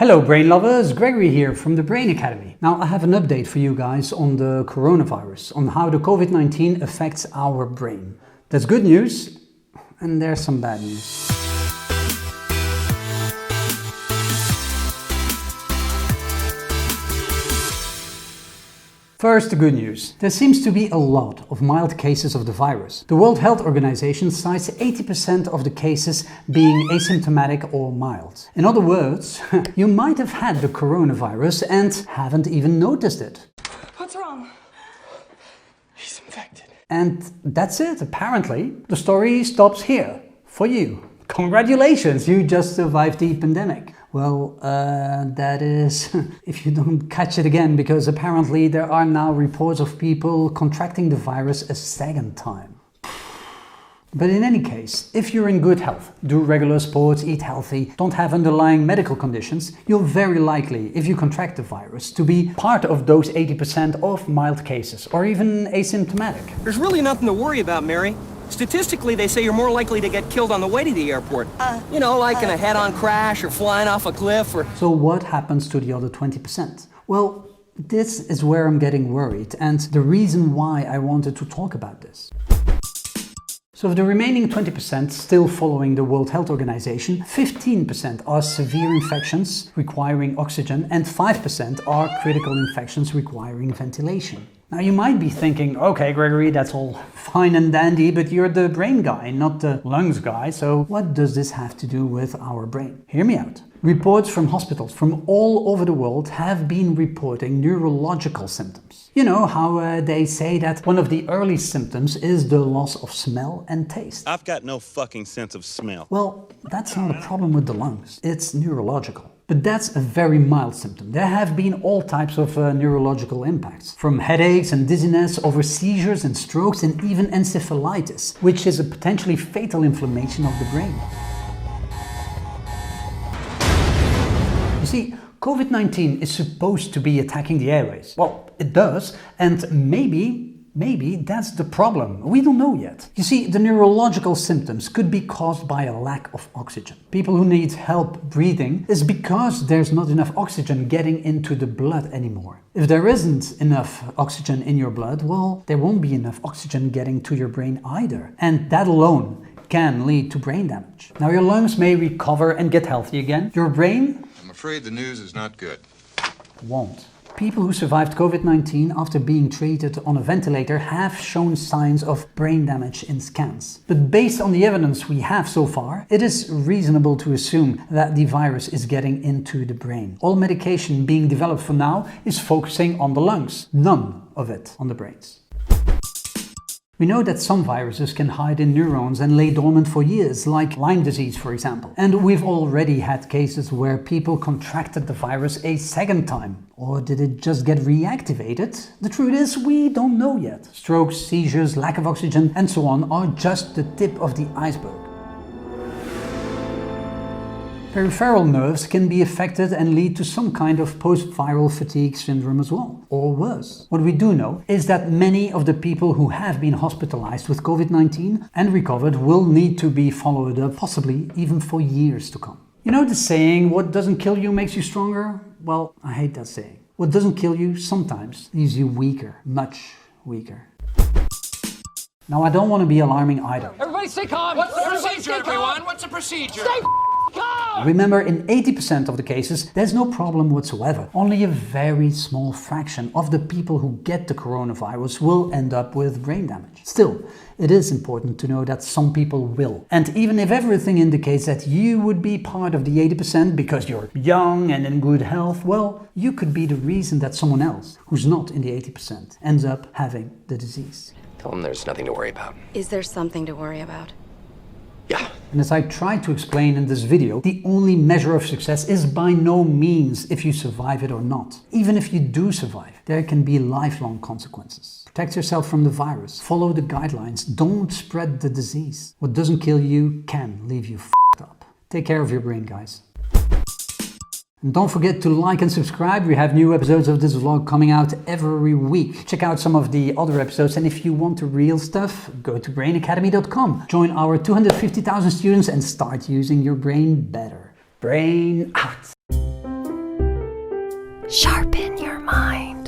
Hello brain lovers, Gregory here from the Brain Academy. Now I have an update for you guys on the coronavirus, on how the Covid-19 affects our brain. That's good news, and there's some bad news. First, the good news. There seems to be a lot of mild cases of the virus. The World Health Organization cites 80% of the cases being asymptomatic or mild. In other words, you might have had the coronavirus and haven't even noticed it. What's wrong? He's infected. And that's it, apparently. The story stops here. For you. Congratulations, you just survived the pandemic. Well, that is, if you don't catch it again, because apparently there are now reports of people contracting the virus a second time. But in any case, if you're in good health, do regular sports, eat healthy, don't have underlying medical conditions, you're very likely, if you contract the virus, to be part of those 80% of mild cases, or even asymptomatic. There's really nothing to worry about, Mary. Statistically, they say you're more likely to get killed on the way to the airport. You know, like in a head-on crash or flying off a cliff or... So what happens to the other 20%? Well, this is where I'm getting worried, and the reason why I wanted to talk about this. So of the remaining 20% still following the World Health Organization, 15% are severe infections requiring oxygen and 5% are critical infections requiring ventilation. Now you might be thinking, okay Gregory, that's all fine and dandy, but you're the brain guy, not the lungs guy, so what does this have to do with our brain? Hear me out. Reports from hospitals from all over the world have been reporting neurological symptoms. You know how they say that one of the early symptoms is the loss of smell and taste. I've got no fucking sense of smell. Well, that's not a problem with the lungs. It's neurological. But that's a very mild symptom. There have been all types of neurological impacts, from headaches and dizziness over seizures and strokes and even encephalitis, which is a potentially fatal inflammation of the brain. You see, Covid-19 is supposed to be attacking the airways. Well, it does, and maybe that's the problem. We don't know yet. You see, the neurological symptoms could be caused by a lack of oxygen. People who need help breathing is because there's not enough oxygen getting into the blood anymore. If there isn't enough oxygen in your blood, well, there won't be enough oxygen getting to your brain either. And that alone can lead to brain damage. Now your lungs may recover and get healthy again. Your brain, I'm afraid the news is not good. Won't. People who survived Covid-19 after being treated on a ventilator have shown signs of brain damage in scans. But based on the evidence we have so far, it is reasonable to assume that the virus is getting into the brain. All medication being developed for now is focusing on the lungs, none of it on the brains. We know that some viruses can hide in neurons and lay dormant for years, like Lyme disease, for example. And we've already had cases where people contracted the virus a second time. Or did it just get reactivated? The truth is, we don't know yet. Strokes, seizures, lack of oxygen, and so on are just the tip of the iceberg. Peripheral nerves can be affected and lead to some kind of post-viral fatigue syndrome as well, or worse. What we do know is that many of the people who have been hospitalized with Covid-19 and recovered will need to be followed up, possibly even for years to come. You know the saying, what doesn't kill you makes you stronger? Well, I hate that saying. What doesn't kill you sometimes leaves you weaker, much weaker. Now I don't want to be alarming either. Everybody stay calm. What's the procedure, everyone? What's the procedure? Stay calm. Remember, in 80% of the cases, there's no problem whatsoever. Only a very small fraction of the people who get the coronavirus will end up with brain damage. Still, it is important to know that some people will. And even if everything indicates that you would be part of the 80% because you're young and in good health, well, you could be the reason that someone else, who's not in the 80%, ends up having the disease. Tell them there's nothing to worry about. Is there something to worry about? Yeah. And as I tried to explain in this video, the only measure of success is by no means if you survive it or not. Even if you do survive, there can be lifelong consequences. Protect yourself from the virus. Follow the guidelines. Don't spread the disease. What doesn't kill you can leave you f***ed up. Take care of your brain, guys. And don't forget to like and subscribe. We have new episodes of this vlog coming out every week. Check out some of the other episodes, and if you want the real stuff, go to brainacademy.com. Join our 250,000 students and start using your brain better. Brain out. Sharpen your mind.